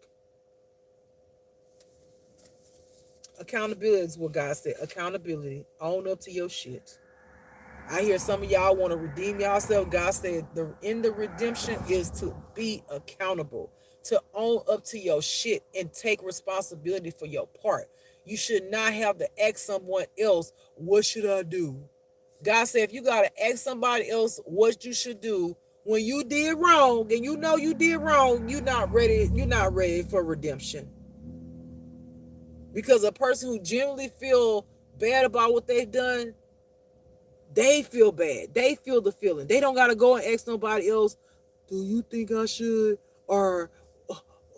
Accountability is what God said. Accountability. Own up to your shit. I hear some of y'all want to redeem yourself. God said in the redemption is to be accountable, to own up to your shit and take responsibility for your part. You should not have to ask someone else, what should I do? God said, if you got to ask somebody else what you should do when you did wrong, and you know you did wrong, you're not ready for redemption. Because a person who genuinely feel bad about what they've done, they feel bad. They feel the feeling. They don't got to go and ask nobody else, do you think I should? Or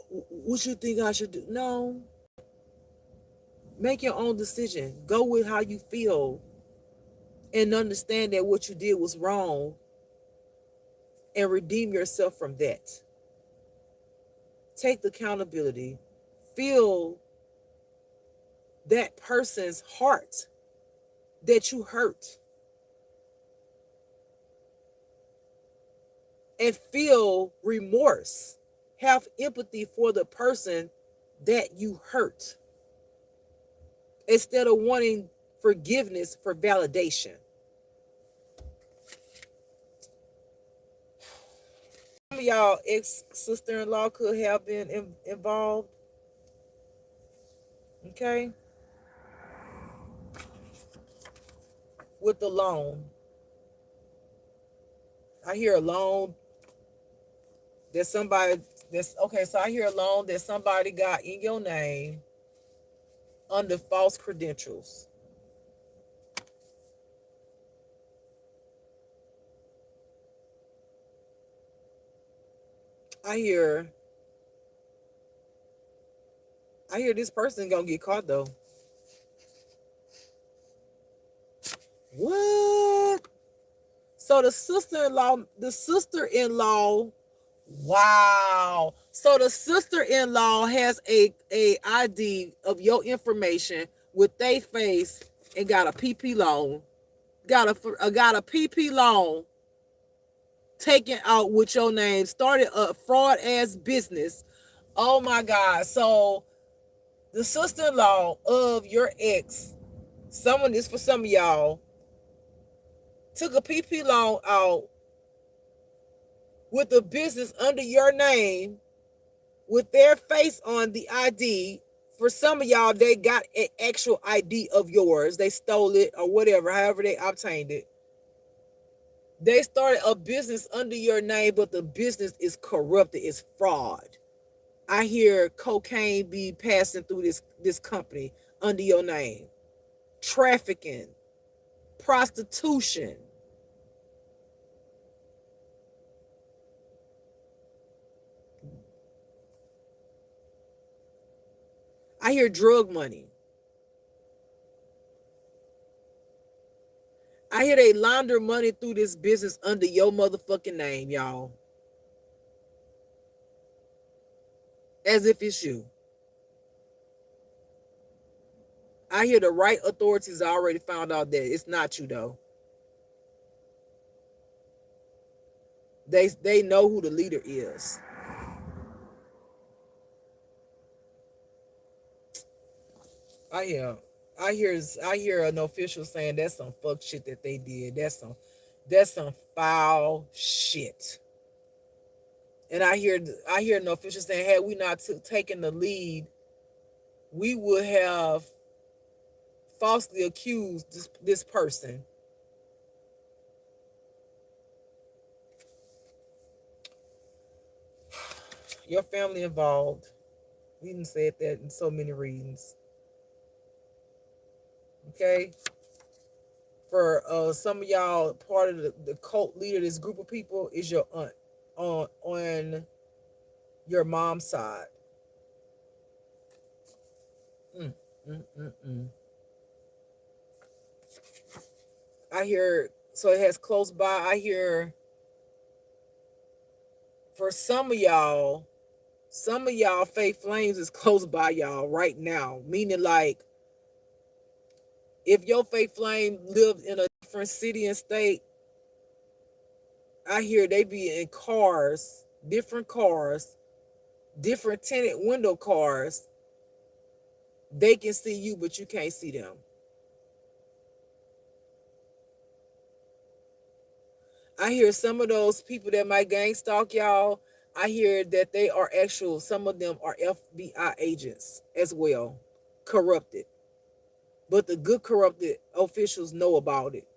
what you think I should do? No. Make your own decision. Go with how you feel, and understand that what you did was wrong, and redeem yourself from that. Take the accountability. Feel that person's heart that you hurt, and feel remorse. Have empathy for the person that you hurt, instead of wanting forgiveness for validation. Some of y'all ex-sister-in-law could have been involved. Okay, with the loan, I hear a loan that somebody that's okay. So I hear a loan that somebody got in your name under false credentials. I hear I hear this person gonna get caught though. What? So the sister-in-law, wow. So the sister-in-law has a ID of your information with their face and got a PP loan. Got a PP loan taken out with your name. Started a fraud ass business. Oh my God. So the sister-in-law of your ex, someone is for some of y'all, took a PP loan out with a business under your name with their face on the ID. For some of y'all, they got an actual ID of yours. They stole it or whatever, however they obtained it. They started a business under your name, but the business is corrupted. It's fraud. I hear cocaine be passing through this company under your name. Trafficking, prostitution. I hear drug money. I hear they launder money through this business under your motherfucking name, y'all. As if it's you. I hear the right authorities already found out that it's not you though. They know who the leader is. I hear I hear an official saying that's some fuck shit that they did. That's some foul shit. And I hear an official saying, had we not taken the lead, we would have falsely accused this person. Your family involved. We didn't say that in so many reasons. Okay, for some of y'all, part of the cult leader, this group of people is your aunt on your mom's side. Mm, mm, mm, mm. I hear so it has close by. I hear for some of y'all faith flames is close by y'all right now. Meaning like if your faith flame lived in a different city and state, I hear they be in cars, different tinted window cars. They can see you, but you can't see them. I hear some of those people that might gang stalk y'all. I hear that they are actual. Some of them are FBI agents as well, corrupted. But the good corrupted officials know about it.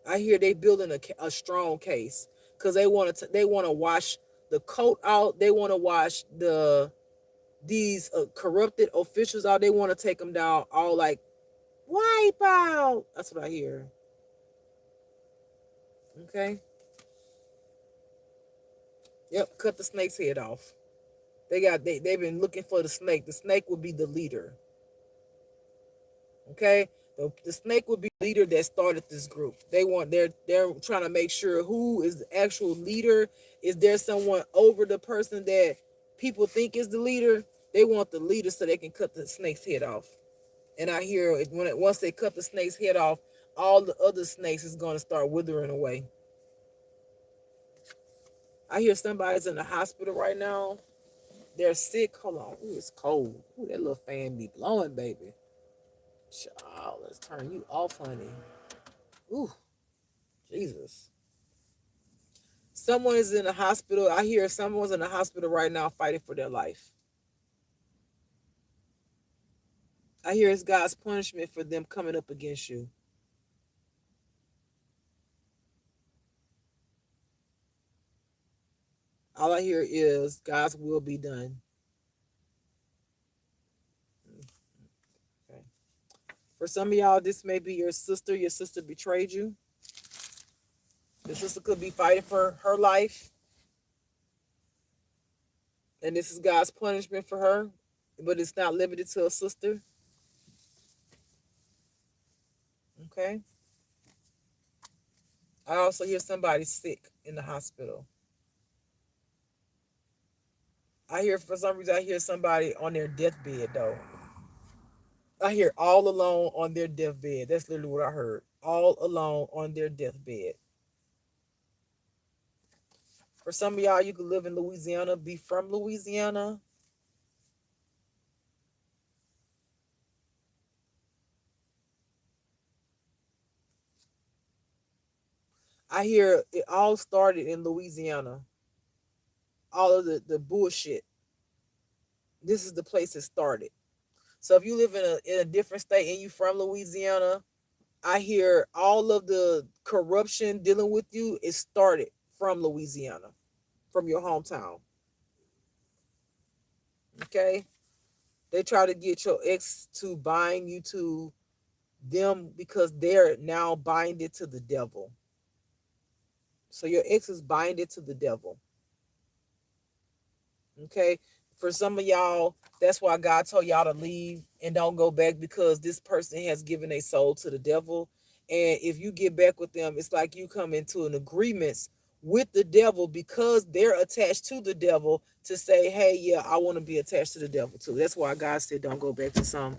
I hear they building a strong case because they want to wash the coat out. They want to wash these corrupted officials out. They want to take them down all like wipe out. That's what I hear. Okay. Yep. Cut the snake's head off. They've been looking for the snake. The snake would be the leader. Okay. The snake would be the leader that started this group. They're trying to make sure who is the actual leader. Is there someone over the person that people think is the leader? They want the leader so they can cut the snake's head off. And I hear once they cut the snake's head off, all the other snakes is going to start withering away. I hear somebody's in the hospital right now. They're sick. Hold on. Ooh, it's cold. Ooh, that little fan be blowing, baby. Child, let's turn you off, honey. Ooh, Jesus. Someone is in the hospital. I hear someone's in the hospital right now fighting for their life. I hear it's God's punishment for them coming up against you. All I hear is God's will be done. Okay. For some of y'all, this may be your sister. Your sister betrayed you. Your sister could be fighting for her life, and this is God's punishment for her, but it's not limited to a sister. Okay. I also hear somebody sick in the hospital. I hear, for some reason, I hear somebody on their deathbed, though. I hear all alone on their deathbed. That's literally what I heard. All alone on their deathbed. For some of y'all, you could live in Louisiana, be from Louisiana. I hear it all started in Louisiana. All of the bullshit. This is the place it started. So if you live in a different state and you from Louisiana, I hear all of the corruption dealing with you. It started from Louisiana, from your hometown. Okay, they try to get your ex to bind you to them because they're now binded to the devil. So your ex is binded to the devil. Okay. For some of y'all, that's why God told y'all to leave and don't go back, because this person has given a soul to the devil. And if you get back with them, it's like you come into an agreement with the devil because they're attached to the devil to say, hey, yeah, I want to be attached to the devil too. That's why God said don't go back to some.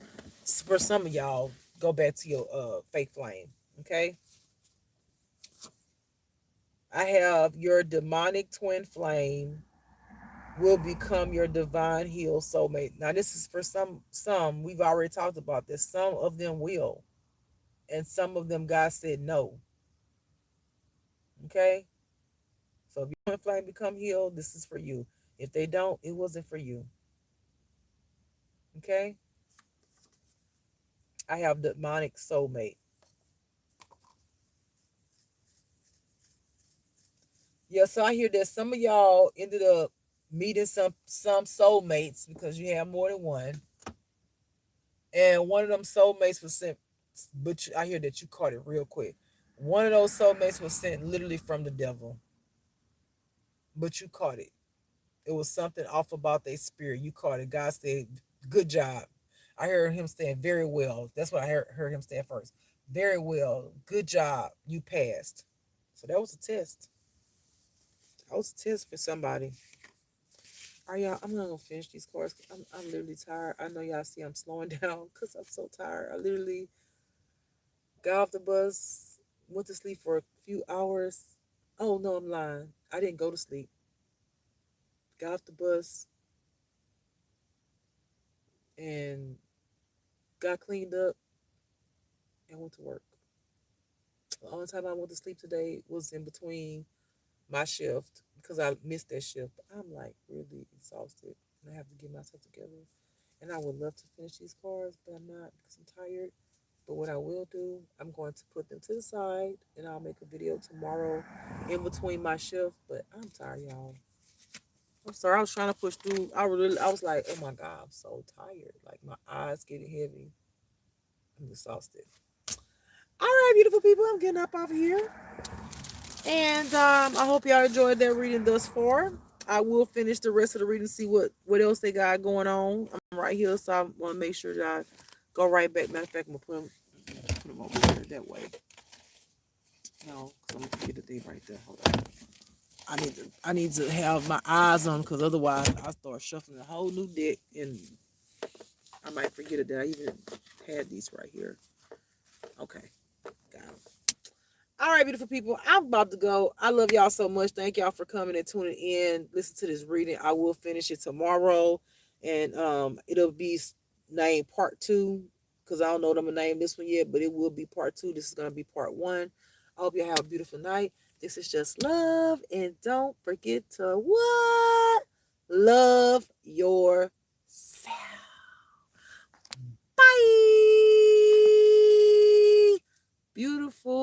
For some of y'all, go back to your fake flame. Okay. I have your demonic twin flame will become your divine healed soulmate. Now, this is for some we've already talked about this. Some of them will, and some of them God said no. Okay, so if your twin flame become healed, this is for you. If they don't, it wasn't for you. Okay, I have demonic soulmate. Yeah, so I hear that some of y'all ended up meeting some soulmates because you have more than one, and one of them soulmates was sent, but I hear that you caught it real quick. One of those soulmates was sent literally from the devil, but you caught it. It was something off about their spirit. You caught it. God said, good job. I heard him saying, very well. That's what I heard him say first. Very well. Good job. You passed. So that was a test. That was a test for somebody. All right, y'all, I'm not going to finish these cards. I'm literally tired. I know y'all see I'm slowing down because I'm so tired. I literally got off the bus, went to sleep for a few hours. Oh, no, I'm lying. I didn't go to sleep. Got off the bus and got cleaned up and went to work. The only time I went to sleep today was in between my shift because I missed that shift. But I'm like really exhausted and I have to get myself together. And I would love to finish these cards, but I'm not because I'm tired. But what I will do, I'm going to put them to the side and I'll make a video tomorrow in between my shift. But I'm tired, y'all. I'm sorry. I was trying to push through. I was like, oh my God, I'm so tired. Like my eyes getting heavy. I'm exhausted. All right, beautiful people, I'm getting up off of here. And I hope y'all enjoyed that reading thus far. I will finish the rest of the reading, see what else they got going on. I'm right here, so I want to make sure that I go right back. Matter of fact, I'm going to put them over here that way. No, because I'm going to forget the thing right there. Hold on. I need to have my eyes on, because otherwise I start shuffling a whole new deck and I might forget it that I even had these right here. Okay, got them. All right, beautiful people, I'm about to go. I love y'all so much. Thank y'all for coming and tuning in. Listen to this reading. I will finish it tomorrow, and it'll be named part 2 because I don't know what I'm gonna name this one yet, but it will be part 2. This is gonna be part 1. I hope you have a beautiful night. This is just love, and don't forget to what? Love yourself. Bye. beautiful.